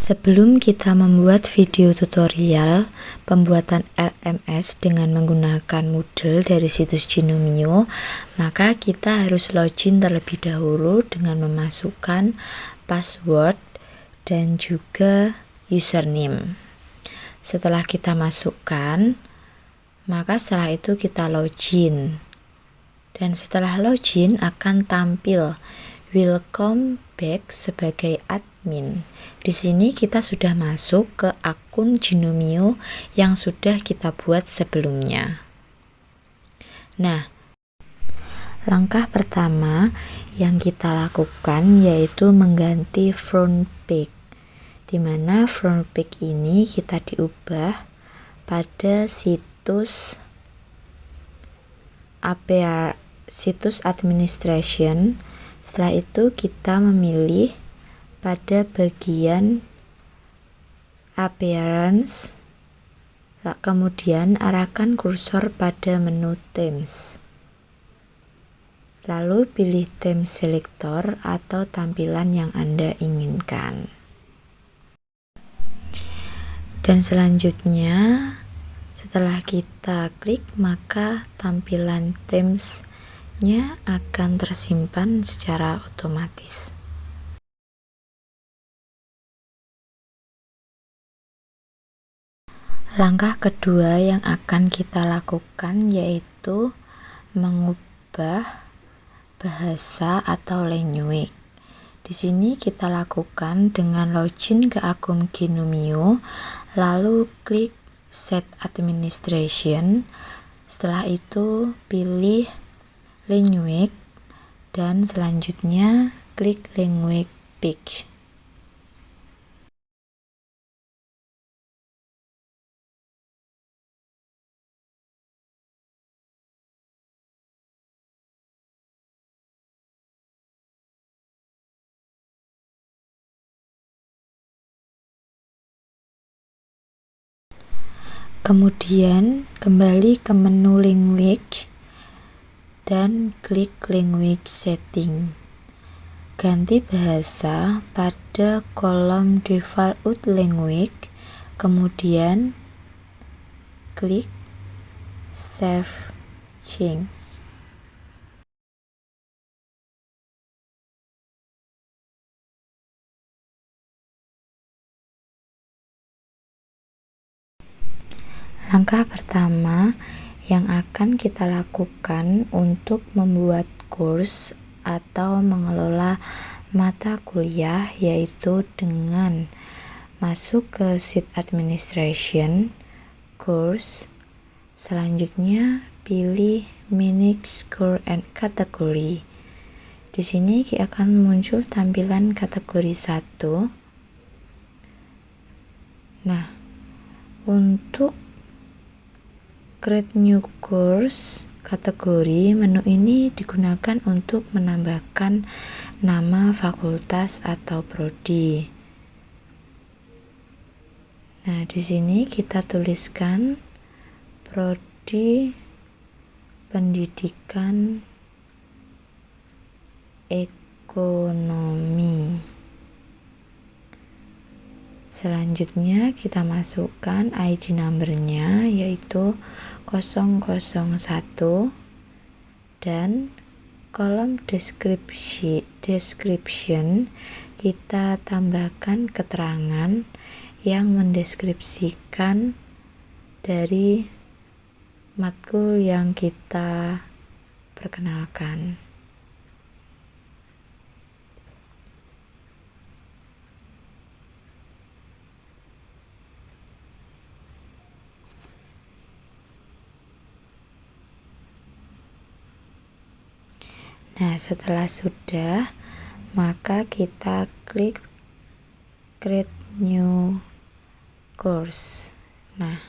Sebelum kita membuat video tutorial pembuatan LMS dengan menggunakan Moodle dari situs Gnomio, maka kita harus login terlebih dahulu dengan memasukkan password dan juga username. Setelah kita masukkan, maka setelah itu kita login. Dan setelah login akan tampil welcome back sebagai admin. Di sini kita sudah masuk ke akun Gnomio yang sudah kita buat sebelumnya. Nah, langkah pertama yang kita lakukan yaitu mengganti front page, di mana front page ini kita diubah pada situs administration. Setelah itu kita memilih pada bagian appearance, kemudian arahkan kursor pada menu themes, lalu pilih theme selector atau tampilan yang Anda inginkan. Dan selanjutnya setelah kita klik, maka tampilan themesnya akan tersimpan secara otomatis. Langkah kedua yang akan kita lakukan yaitu mengubah bahasa atau language. Di sini kita lakukan dengan login ke akun Gnomio, lalu klik Set Administration. Setelah itu pilih language dan selanjutnya klik language page. Kemudian kembali ke menu language dan klik language setting. Ganti bahasa pada kolom default language, kemudian klik save change. Langkah pertama yang akan kita lakukan untuk membuat course atau mengelola mata kuliah yaitu dengan masuk ke sheet administration, course, selanjutnya pilih manage course and category. Di sini akan muncul tampilan kategori 1. Nah, untuk create new course kategori, menu ini digunakan untuk menambahkan nama fakultas atau prodi. Nah, di sini kita tuliskan prodi pendidikan ekonomi. Selanjutnya kita masukkan ID number-nya yaitu 001 dan kolom description kita tambahkan keterangan yang mendeskripsikan dari matkul yang kita perkenalkan. Nah, setelah sudah, maka kita klik create new course. Nah,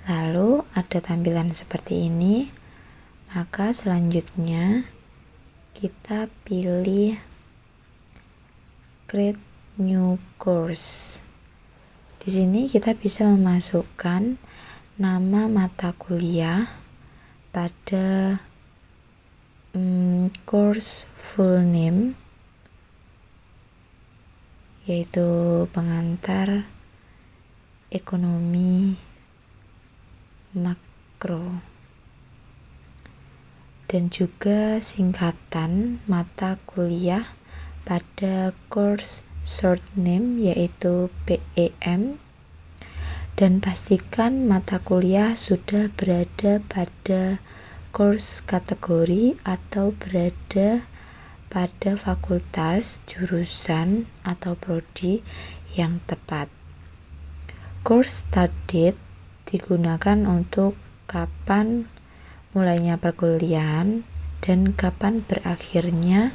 lalu ada tampilan seperti ini. Maka selanjutnya kita pilih create new course. Di sini kita bisa memasukkan nama mata kuliah pada course full name yaitu pengantar ekonomi makro, dan juga singkatan mata kuliah pada course short name yaitu PEM, dan pastikan mata kuliah sudah berada pada course kategori atau berada pada fakultas, jurusan, atau prodi yang tepat. Course start date digunakan untuk kapan mulainya perkuliahan dan kapan berakhirnya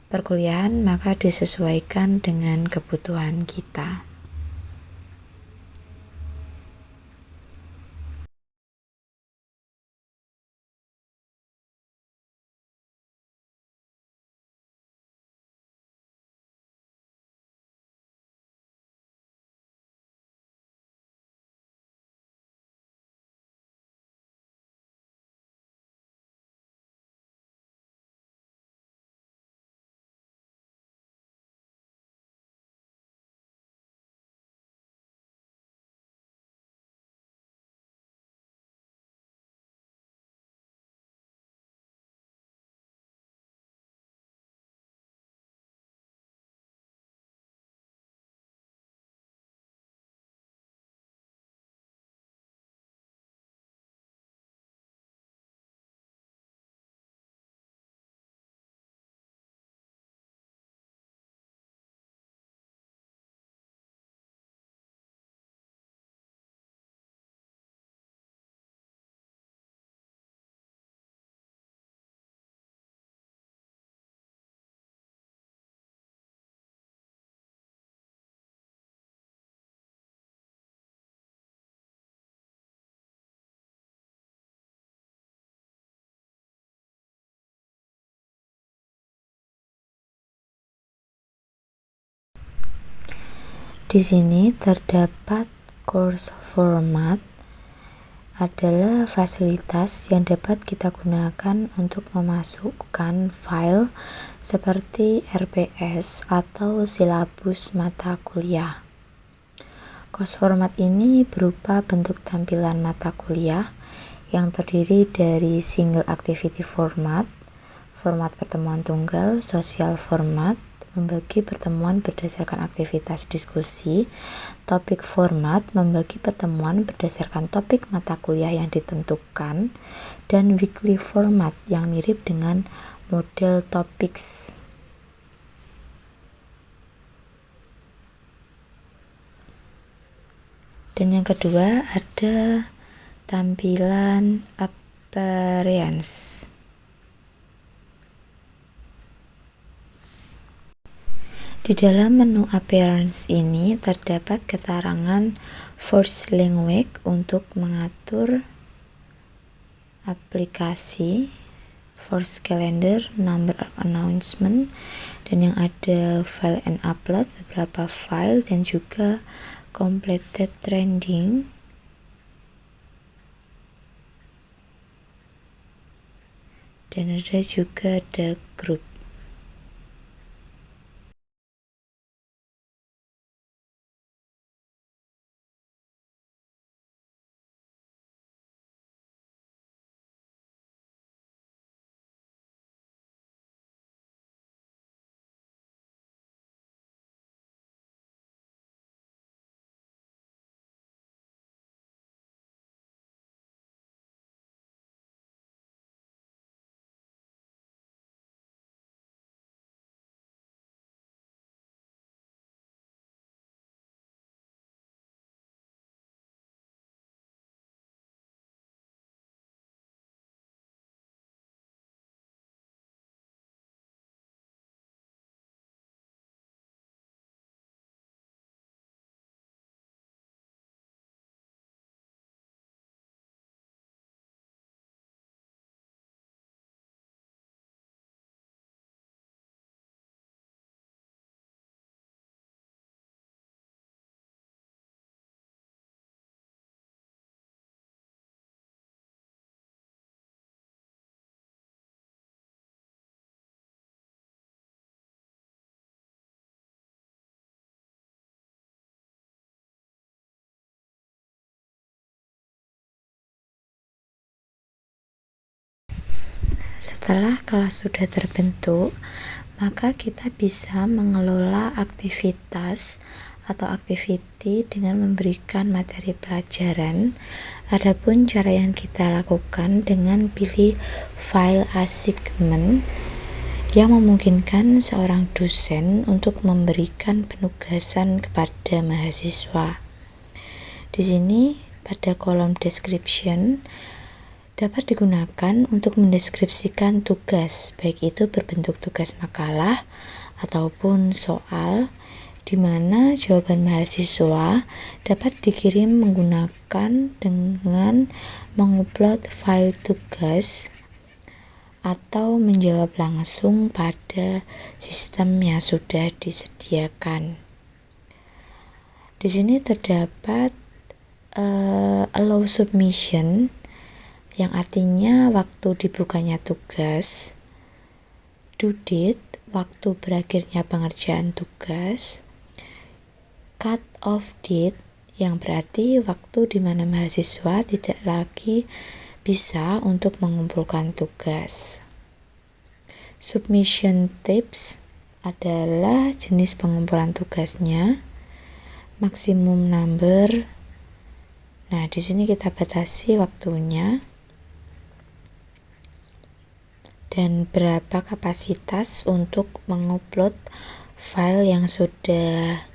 perkuliahan, maka disesuaikan dengan kebutuhan kita. Di sini terdapat course format adalah fasilitas yang dapat kita gunakan untuk memasukkan file seperti RPS atau silabus mata kuliah. Course format ini berupa bentuk tampilan mata kuliah yang terdiri dari single activity format, format pertemuan tunggal, social format, membagi pertemuan berdasarkan aktivitas diskusi, topik format, membagi pertemuan berdasarkan topik mata kuliah yang ditentukan, dan weekly format yang mirip dengan model topics. Dan yang kedua ada tampilan appearance. Di dalam menu appearance ini terdapat keterangan force language untuk mengatur aplikasi, force calendar, number of announcement, dan yang ada file and upload, beberapa file, dan juga completed trending, dan ada juga the group. setelah kelas sudah terbentuk, maka kita bisa mengelola aktivitas atau activity dengan memberikan materi pelajaran. Adapun cara yang kita lakukan dengan pilih file assignment yang memungkinkan seorang dosen untuk memberikan penugasan kepada mahasiswa. Di sini pada kolom description dapat digunakan untuk mendeskripsikan tugas, baik itu berbentuk tugas makalah ataupun soal, di mana jawaban mahasiswa dapat dikirim menggunakan dengan mengupload file tugas atau menjawab langsung pada sistem yang sudah disediakan. Di sini terdapat allow submission, yang artinya waktu dibukanya tugas, due date, waktu berakhirnya pengerjaan tugas, cut off date, yang berarti waktu di mana mahasiswa tidak lagi bisa untuk mengumpulkan tugas. Submission tips adalah jenis pengumpulan tugasnya, maksimum number. Nah, di sini kita batasi waktunya dan berapa kapasitas untuk mengupload file yang sudah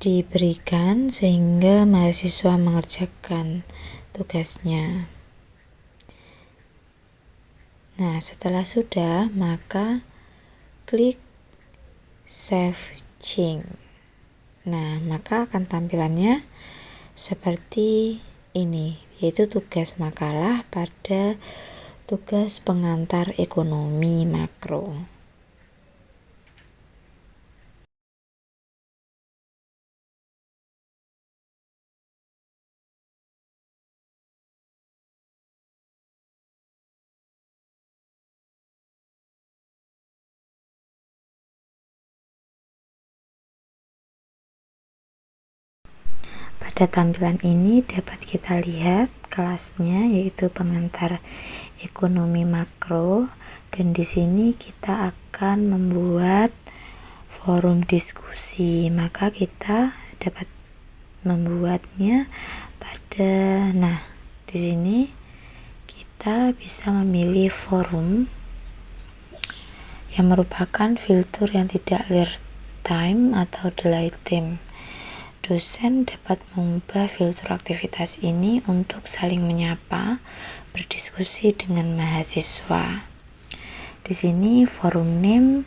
diberikan sehingga mahasiswa mengerjakan tugasnya. Nah, setelah sudah, maka klik save change. Nah, maka akan tampilannya seperti ini, yaitu tugas makalah pada tugas pengantar ekonomi makro. Pada tampilan ini dapat kita lihat kelasnya, yaitu pengantar ekonomi makro, dan di sini kita akan membuat forum diskusi. Maka kita dapat membuatnya pada, di sini kita bisa memilih forum yang merupakan filter yang tidak real time atau delay time. Dosen dapat mengubah filter aktivitas ini untuk saling menyapa, berdiskusi dengan mahasiswa. Di sini forum name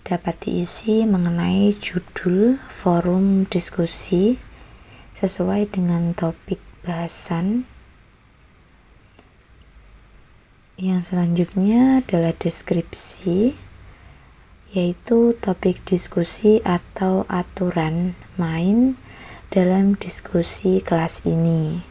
dapat diisi mengenai judul forum diskusi sesuai dengan topik bahasan. Yang selanjutnya adalah deskripsi, yaitu topik diskusi atau aturan main dalam diskusi kelas ini.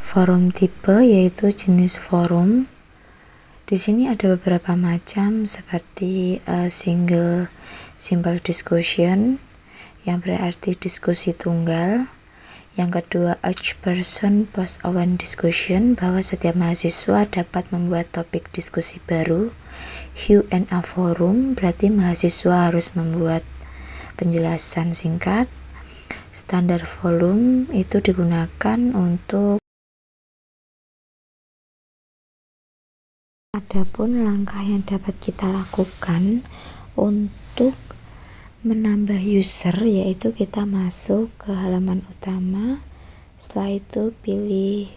Forum tipe yaitu jenis forum. Di sini ada beberapa macam seperti simple discussion, yang berarti diskusi tunggal. Yang kedua, each person post own discussion, bahwa setiap mahasiswa dapat membuat topik diskusi baru. Q&A forum berarti mahasiswa harus membuat penjelasan singkat. Standar volume itu digunakan untuk. Adapun langkah yang dapat kita lakukan untuk menambah user, yaitu kita masuk ke halaman utama, setelah itu pilih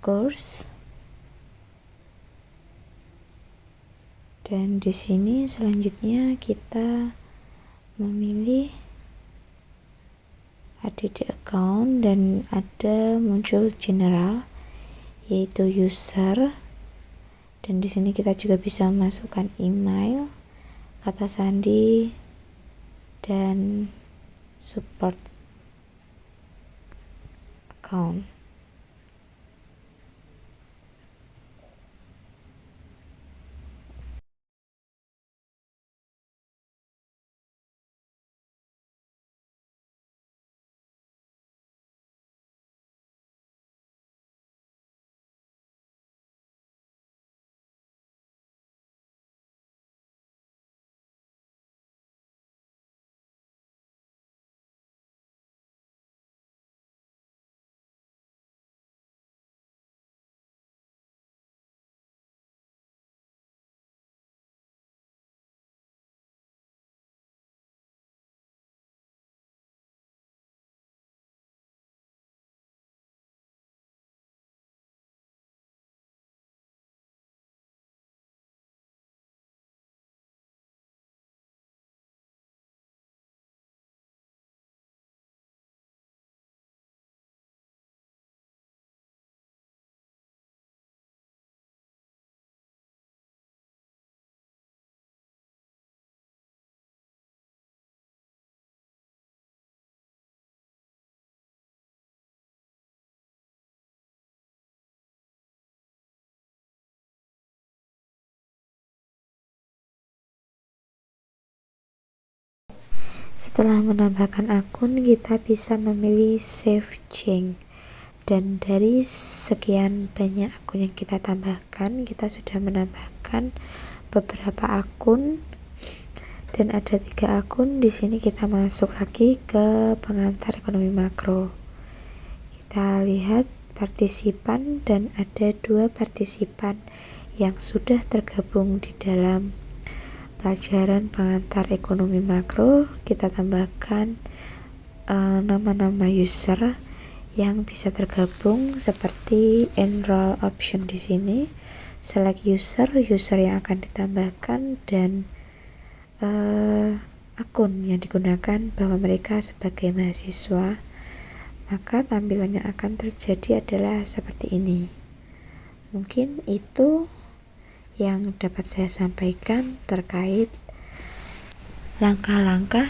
course, Dan di sini selanjutnya kita memilih add account dan ada muncul general yaitu user, dan di sini kita juga bisa masukkan email, kata sandi, dan support account. Setelah menambahkan akun, kita bisa memilih save change, dan dari sekian banyak akun yang kita tambahkan, kita sudah menambahkan beberapa akun dan ada 3 akun. Di sini kita masuk lagi ke pengantar ekonomi makro. Kita lihat partisipan dan ada 2 partisipan yang sudah tergabung di dalam pelajaran pengantar ekonomi makro. Kita tambahkan nama-nama user yang bisa tergabung seperti enroll option di sini, select user yang akan ditambahkan, dan akun yang digunakan bahwa mereka sebagai mahasiswa. Maka tampilan yang akan terjadi adalah seperti ini. Mungkin itu yang dapat saya sampaikan terkait langkah-langkah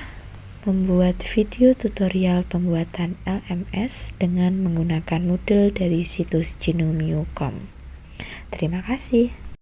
membuat video tutorial pembuatan LMS dengan menggunakan Moodle dari situs Genomium.com. Terima kasih.